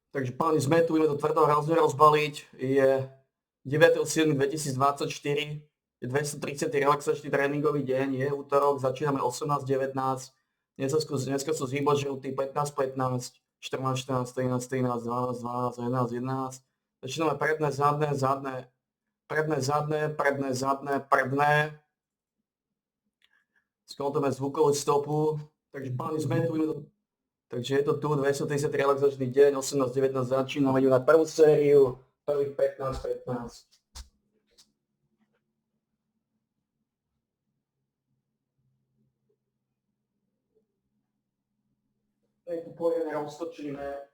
Takže páni, sme tu, ideme to tvrdo hrozne rozbaliť. Je 9.7.2024, je 230. relaxačný tréningový deň, je útorok, začíname 18.19. Dneska sú zýbožrutí 15.15, 14.14, 13.13, 12.12, 11.11. Začíname predné, zadné, zadné, predné, zadné, predné, zadné, predné. Skontrolujeme zvukovú stopu. Takže páni, sme tu, takže je to tu, 230. relaxačný deň, 18.19 začíname, idú na prvú sériu, prvých 15. Teď tu poriadne roztočíme.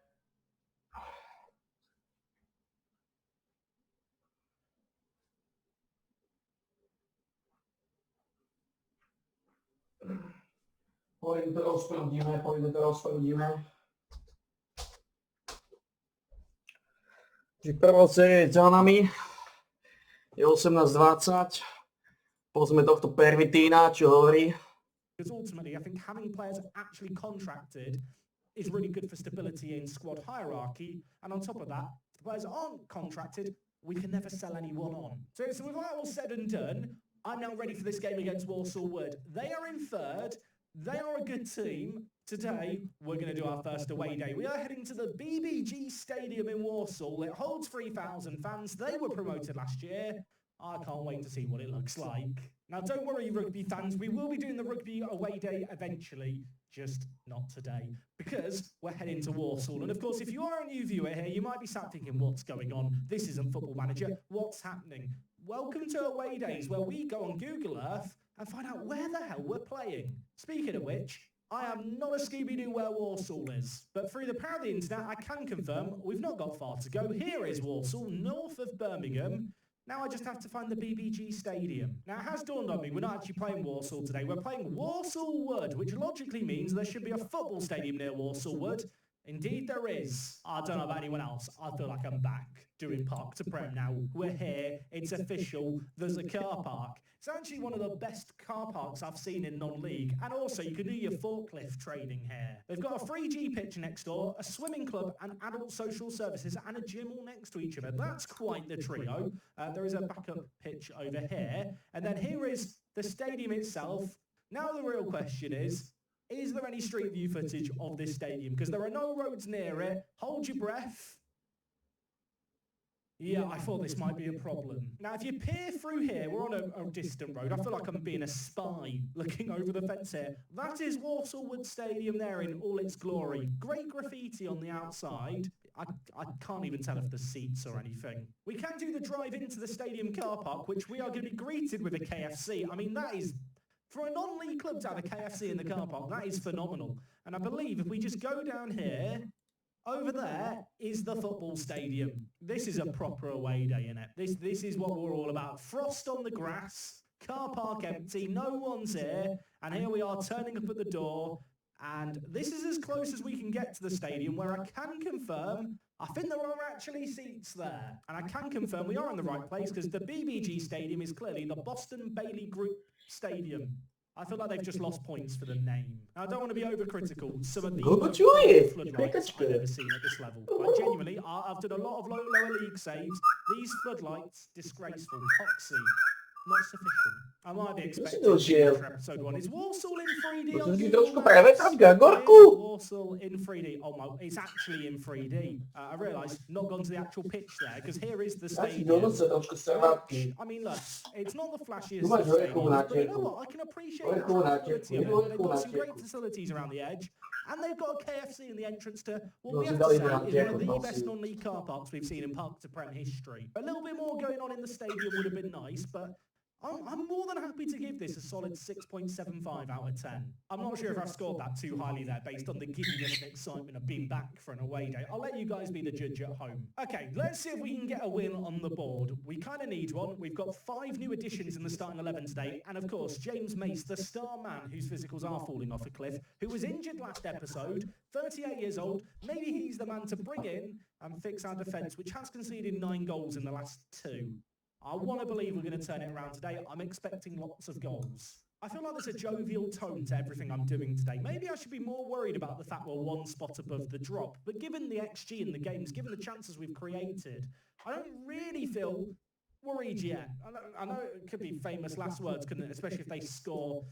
Poriadne to rozprudíme. Čiže prvá séria je za nami, je 18.20. Pozme tohto Pervitína, čo hovorí. Because ultimately, I think having players actually contracted is really good for stability in squad hierarchy. And on top of that, if the players aren't contracted, we can never sell anyone on. So with that all said and done, I'm now ready for this game against Walsall Wood. They are in third. They are a good team. Today, we're going to do our first away day. We are heading to the BBG Stadium in Walsall. It holds 3,000 fans. They were promoted last year. I can't wait to see what it looks like. Now, don't worry, rugby fans. We will be doing the rugby away day eventually, just not today, because we're heading to Walsall. And of course, if you are a new viewer here, you might be sat thinking, what's going on? This isn't Football Manager. What's happening? Welcome to away days, where we go on Google Earth and find out where the hell we're playing. Speaking of which, I am not a Scooby-Doo where Walsall is, but through the power of the internet, I can confirm we've not got far to go. Here is Walsall, north of Birmingham. Now I just have to find the BBG Stadium. Now it has dawned on me, we're not actually playing Walsall today, we're playing Walsall Wood, which logically means there should be a football stadium near Walsall Wood. Indeed there is. I don't know about anyone else, I feel like I'm back doing Park to Prem now. We're here, it's official, there's a car park. It's actually one of the best car parks I've seen in non-league, and also you can do your forklift training here. They've got a 3G pitch next door, a swimming club, and adult social services, and a gym all next to each other. That's quite the trio. There is a backup pitch over here, and then here is the stadium itself. Now the real question is there any street view footage of this stadium? Because there are no roads near it. Hold your breath. Yeah, I thought this might be a problem. Now, if you peer through here, we're on a distant road. I feel like I'm being a spy looking over the fence here. That is Walsall Wood Stadium there in all its glory. Great graffiti on the outside. I can't even tell if there's seats or anything. We can do the drive into the stadium car park, which we are going to be greeted with a KFC. I mean, that is... For a non-league club to have a KFC in the car park, that is phenomenal. And I believe if we just go down here... Over there is the football stadium. This is a proper away day, innit? This is what we're all about. Frost on the grass, car park empty, no one's here, and here we are turning up at the door, and this is as close as we can get to the stadium, where I can confirm, I think there are actually seats there, and I can confirm we are in the right place, because the BBG Stadium is clearly the Boston Bailey Group Stadium. I feel like they've just lost points for the name. Now, I don't want to be overcritical. Some of the floodlights I've ever seen at this level. Like, genuinely, I've done a lot of lower league saves. These floodlights, disgraceful. Poxy, not sufficient. I might be expecting episode 1. Is Walsall in 3D on Google? Walsall in 3D. Oh my, it's actually in 3D. I realised, not gone to the actual pitch there, because here is the stadium. I mean, look, it's not the flashiest of stadiums, but you know what? I can appreciate the quality of it. They've got some great facilities around the edge, and they've got a KFC in the entrance to what we have to say is one of the best non-league car parks we've seen in Park to Prem history. A little bit more going on in the stadium would have been nice, but I'm more than happy to give this a solid 6.75 out of 10. I'm not sure if I've scored that too highly there based on the giddiness and excitement of being back for an away day. I'll let you guys be the judge at home. Okay, let's see if we can get a win on the board. We kind of need one. We've got 5 new additions in the starting 11 today. And of course, James Mace, the star man whose physicals are falling off a cliff, who was injured last episode, 38 years old. Maybe he's the man to bring in and fix our defence, which has conceded 9 goals in the last 2. I want to believe we're going to turn it around today. I'm expecting lots of goals. I feel like there's a jovial tone to everything I'm doing today. Maybe I should be more worried about the fact we're one spot above the drop. But given the XG in the games, given the chances we've created, I don't really feel worried yet. I know it could be famous last words, couldn't it? Especially if they score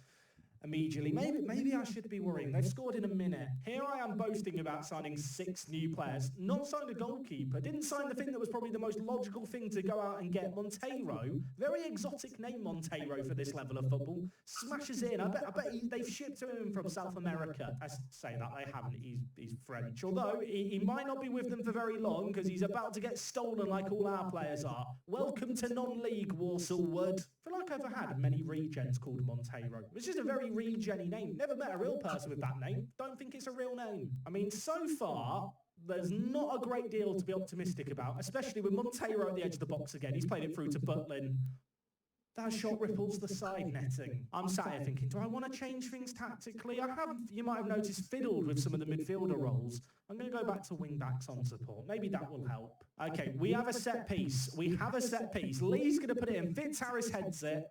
immediately. Maybe I should be worrying. They've scored in a minute. Here I am boasting about signing 6 new players. Not signed a goalkeeper. Didn't sign the thing that was probably the most logical thing to go out and get. Monteiro. Very exotic name, Monteiro, for this level of football. Smashes in. I bet they've shipped him from South America. I say that, they haven't. He's French. Although, he might not be with them for very long because he's about to get stolen like all our players are. Welcome to non-league, Walsall Wood. I feel like I've had many regens called Monteiro. It's just a very regen-y name. Never met a real person with that name. Don't think it's a real name. I mean, so far, there's not a great deal to be optimistic about, especially with Monteiro at the edge of the box again. He's played it through to Butlin. That shot ripples the side netting. I'm sat here thinking, do I want to change things tactically? I have, you might have noticed, fiddled with some of the midfielder roles. I'm going to go back to wing-backs on support. Maybe that will help. Okay, we have a set piece. We have a set piece. Lee's going to put it in. Fitzharris heads it.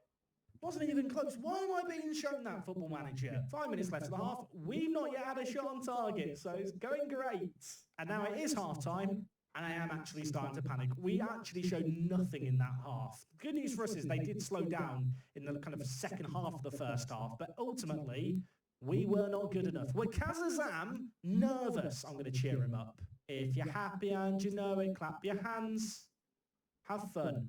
Wasn't even close. Why am I being shown that, Football Manager? 5 minutes left of the half. We've not yet had a shot on target, so it's going great. And now it is half-time, and I am actually starting to panic. We actually showed nothing in that half. Good news for us is they did slow down in the kind of second half of the first half, but ultimately, we were not good enough. Wakaza Zam, nervous. I'm going to cheer him up. If you're happy and you know it, clap your hands. Have fun.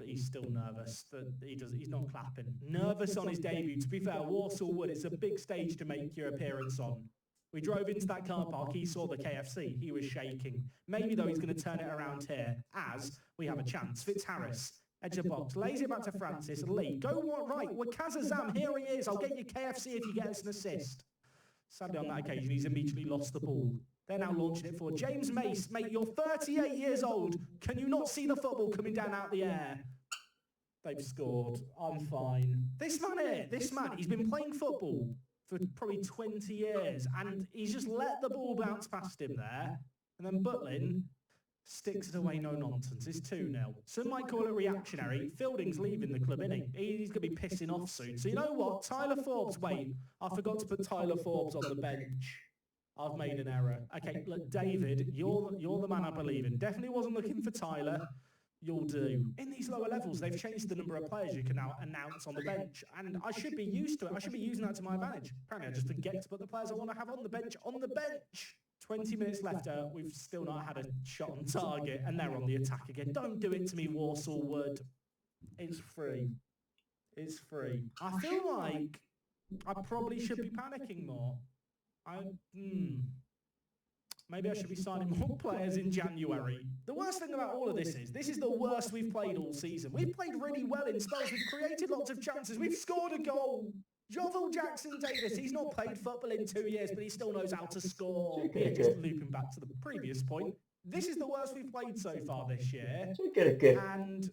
He's still nervous. He's not clapping. Nervous on his debut. To be fair, Walsall Wood, it's a big stage to make your appearance on. We drove into that car park. He saw the KFC. He was shaking. Maybe, though, he's going to turn it around here as we have a chance. Fitzharris, edge of box, lays it back to Francis. Lee, go right. Wakaza Zam, here he is. I'll get you KFC if you get us an assist. Sadly, on that occasion, he's immediately lost the ball. They're now launching it for James Mace. Mate, you're 38 years old. Can you not see the football coming down out the air? They've scored. I'm fine. This man, he's been playing football for probably 20 years, and he's just let the ball bounce past him there. And then Butlin sticks it away, no nonsense. It's 2-0. Some might call it reactionary. Fielding's leaving the club, isn't he? He's going to be pissing off soon. So you know what? Tyler Forbes, wait. I forgot to put Tyler Forbes on the bench. I've made an error. Okay, look, David, you're the man I believe in. Definitely wasn't looking for Tyler. You'll do. In these lower levels, they've changed the number of players you can now announce on the bench, and I should be used to it. I should be using that to my advantage. Apparently, I just forget to put the players I want to have on the bench. 20 minutes left. We've still not had a shot on target, and they're on the attack again. Don't do it to me, Walsall Wood. It's free. It's free. I feel like I probably should be panicking more. Maybe I should be signing more players in January. The worst thing about all of this is the worst we've played all season. We've played really well in spells. We've created lots of chances. We've scored a goal. Jovel Jackson-Davis, he's not played football in 2 years, but he still knows how to score. Yeah, just looping back to the previous point. This is the worst we've played so far this year. And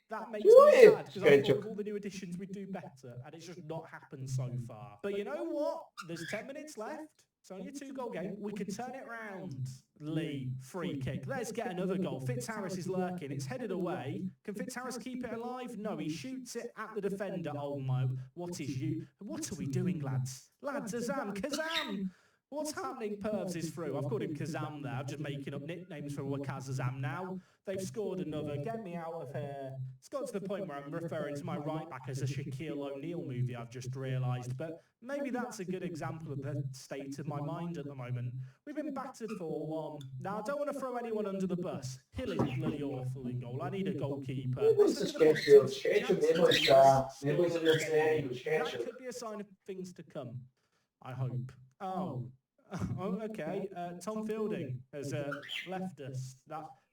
that makes me sad, because I thought with all the new additions we'd do better, and it's just not happened so far. But you know what? There's 10 minutes left. It's only a 2-goal game. We could turn it round. Lee, free kick. Let's get another goal. Fitzharris is lurking. It's headed away. Can Fitzharris keep it alive? No, he shoots it at the defender. Oh my, what are we doing, lads? Lads, Kazam! What's happening? Pervs is through. I've called him Kazam there. I'm just making up nicknames for Wakaza Zam now. They've scored another. Get me out of here. It's got to the point where I'm referring to my right back as a Shaquille O'Neal movie, I've just realised. But maybe that's a good example of the state of my mind at the moment. We've been battered 4-1. Now, I don't want to throw anyone under the bus. Hill is bloody awful in goal. I need a goalkeeper. That could be a sign of things to come, I hope. Oh, okay. Tom Fielding has left us.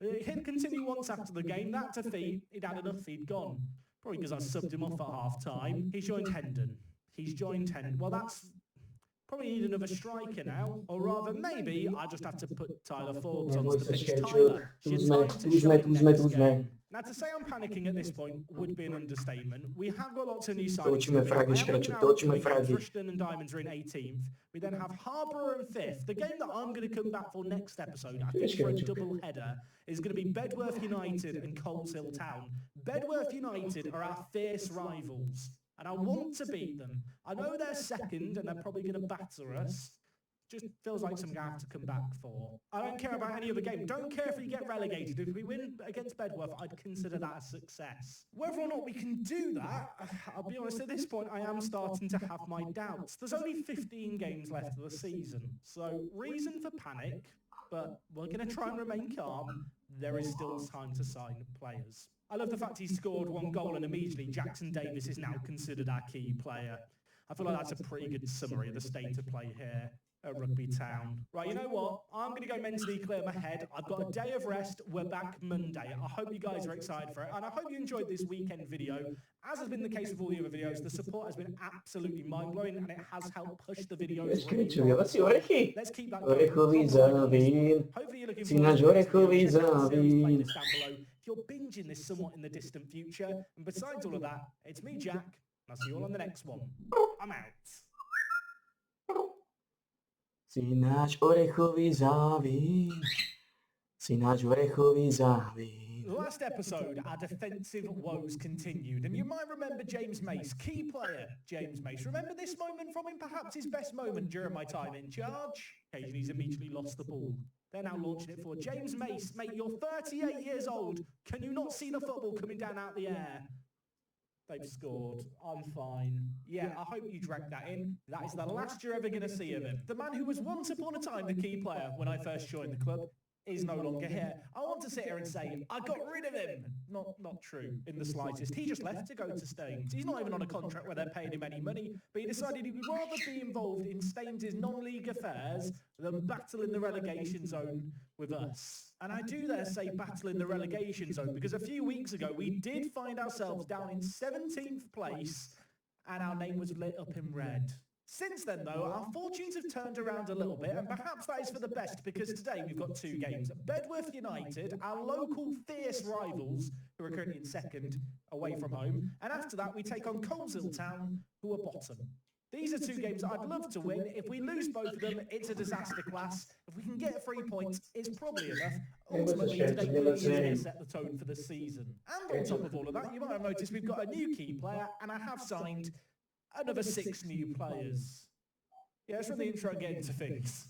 He'd continue once after the game. That defeat, he'd had enough, he'd gone. Probably because I subbed him off at half-time. He's joined Hendon. Well, that's... Probably need another striker now. Or rather, maybe I just have to put Tyler Forbes onto the pitch. Tyler, she's time to show next game. Now, to say I'm panicking at this point would be an understatement. We have got lots of new signings. Rushden and Diamonds are in 18th. We then have Harborough in 5th. The game that I'm going to come back for next episode, I think for a double header, is going to be Bedworth United and Coleshill Town. Bedworth United are our fierce rivals. and I want to beat them. I know they're second, and they're probably going to batter us. Just feels like something I have to come back for. I don't care about any other game. Don't care if we get relegated. If we win against Bedworth, I'd consider that a success. Whether or not we can do that, I'll be honest, at this point, I am starting to have my doubts. There's only 15 games left of the season, so reason for panic, but we're going to try and remain calm. There is still time to sign players. I love the fact he scored 1 goal and immediately Jackson Davis is now considered our key player. I feel like that's a pretty good summary of the state of play here at Rugby Town. Right, you know what? I'm going to go mentally clear my head. I've got a day of rest. We're back Monday. I hope you guys are excited for it, and I hope you enjoyed this weekend video. As has been the case with all the other videos, the support has been absolutely mind-blowing, and it has helped push the videos really well. Let's keep that going. Hopefully you're looking forward to this video. Check out the series playlist down below if you're binging this somewhat in the distant future. And besides all of that, it's me, Jack, and I'll see you all on the next one. I'm out. Si náš orechový závěr, si náš orechový závěr. Last episode, our defensive woes continued, and you might remember James Mace, key player James Mace. Remember this moment from him, perhaps his best moment during my time in charge? Occasionally he's immediately lost the ball. They're now launching it for James Mace. Mate, you're 38 years old. Can you not see the football coming down out the air? They've scored. I'm fine. Yeah, I hope you drank that in. That is the last you're ever going to see of him. The man who was once upon a time the key player when I first joined the club is no longer here. I want to sit here and say, I got rid of him. Not true in the slightest. He just left to go to Staines. He's not even on a contract where they're paying him any money, but he decided he'd rather be involved in Staines' non-league affairs than battle in the relegation zone with us. And I do dare say battle in the relegation zone because a few weeks ago we did find ourselves down in 17th place and our name was lit up in red. Since then, though, our fortunes have turned around a little bit, and perhaps that is for the best, because today we've got 2 games. Bedworth United, our local fierce rivals, who are currently in second, away from home, and after that we take on Coleshill Town, who are bottom. These are 2 games I'd love to win. If we lose both of them, it's a disaster class. If we can get 3 points, it's probably enough. Ultimately, today really is going to set the tone for the season. And on top of all of that, you might have noticed we've got a new key player, and I have signed another 6 new players. Yeah, it's from the intro and get into things.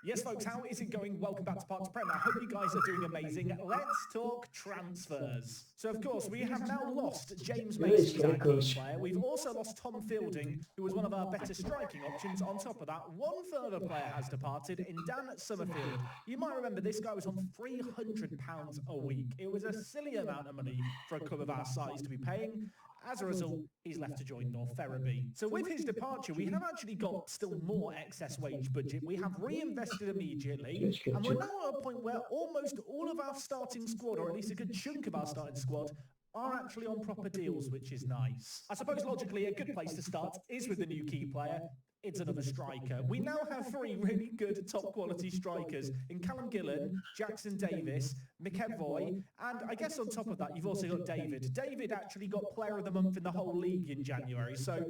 Yes, folks, how is it going? Welcome back to Parks Prem. I hope you guys are doing amazing. Let's talk transfers. So, of course, we have now lost James Mace, who's our key player. We've also lost Tom Fielding, who was one of our better striking options. On top of that, one further player has departed in Dan Summerfield. You might remember this guy was on £300 a week. It was a silly amount of money for a club of our size to be paying. As a result, he's left to join North Ferriby. So with his departure, we have actually got still more excess wage budget. We have reinvested immediately, and we're now at a point where almost all of our starting squad, or at least a good chunk of our starting squad, are actually on proper deals, which is nice. I suppose logically a good place to start is with the new key player. It's another striker. We now have 3 really good top quality strikers in Callum Gillen, Jackson Davis, McEvoy, and I guess on top of that you've also got David. David actually got player of the month in the whole league in January, so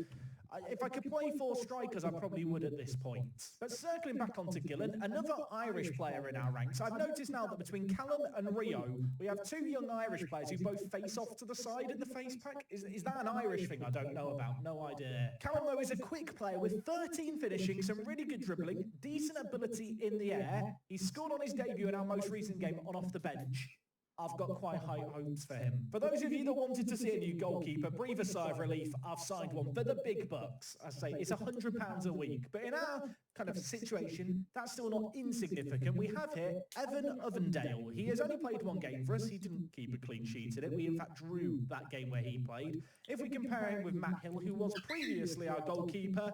if I could play 4 strikers, I probably would at this point. But circling back onto Gillen, another Irish player in our ranks. I've noticed now that between Callum and Rio, we have 2 young Irish players who both face off to the side in the face pack. Is that an Irish thing I don't know about? No idea. Callum, though, is a quick player with 13 finishing, some really good dribbling, decent ability in the air. He scored on his debut in our most recent game on off the bench. I've got quite high hopes for him. For those of you that wanted to see a new goalkeeper, breathe a sigh of relief. I've signed one for the big bucks. I say it's £100 a week. But in our kind of situation, that's still not insignificant. We have here Evan Ovendale. He has only played 1 game for us. He didn't keep a clean sheet in it. We in fact drew that game where he played. If we compare him with Matt Hill, who was previously our goalkeeper,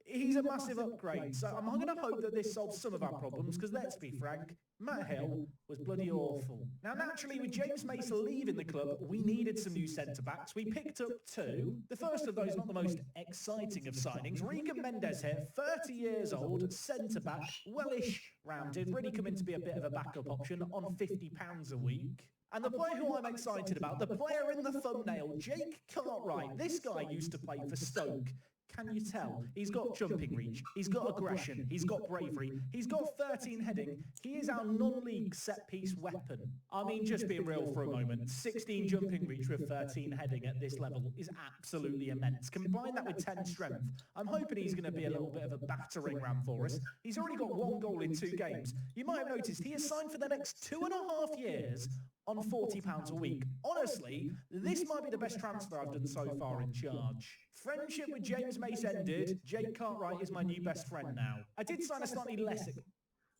he's a massive upgrade. So I'm going to hope that this solves some of our problems, because let's be frank, Matt Hill was bloody awful. Now, naturally, with James Mace leaving the club, we needed some new centre-backs. We picked up 2. The first of those, not the most exciting of signings. Regan Mendes here, 30 years old, centre-back, wellish rounded, really coming to be a bit of a backup option on £50 a week. And the player who I'm excited about, the player in the thumbnail, Jake Cartwright. This guy used to play for Stoke. Can you tell? He's got jumping reach, he's got aggression, he's got bravery, he's got 13 heading. He is our non-league set-piece weapon. I mean, just being real for a moment, 16 jumping reach with 13 heading at this level is absolutely immense. Combine that with 10 strength, I'm hoping he's going to be a little bit of a battering ram for us. He's already got 1 goal in 2 games. You might have noticed he is signed for the next 2.5 years on £40 a week. Honestly, this might be the best transfer I've done so far in charge. Friendship with James Mace ended. Jake Cartwright is my new best friend now. I did sign a slightly less...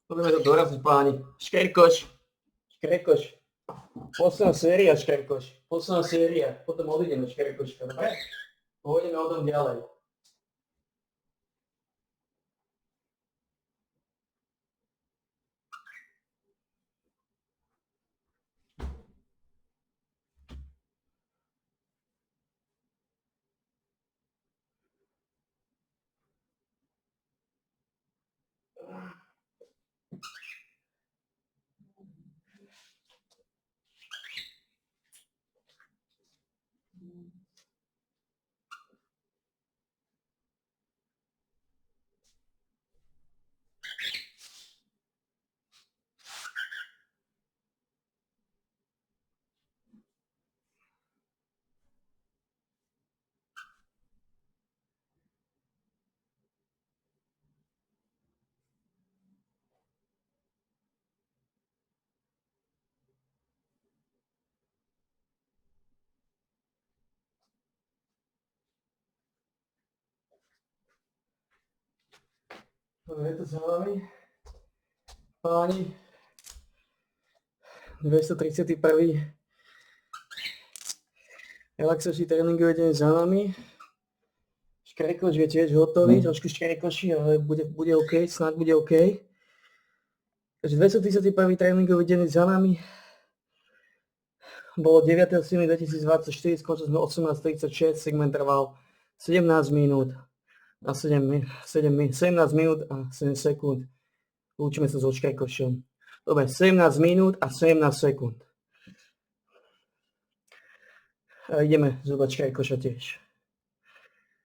Poďme to doraziť, páni. Škerkoš. Posledná séria, Škerkoš. Posledná séria. Potom odídeme, Škerkoška. Dobre? Pôjdeme o tom ďalej. Je to za vami. Páni, 231. relaxačný tréningový deň za nami. Škerkoš je tiež hotový, trošku škerkoší, ale bude OK, snáď bude OK. Takže 231. tréningový deň je za nami. Bolo 9.7.2024, skončili sme 18.36, segment trval 17 minút a 17 minút a 7 sekúnd. Lúčime sa so Škerkošom. Dobre, 17 minút a 17 sekúnd. A ideme zobať Škerkoša tiež.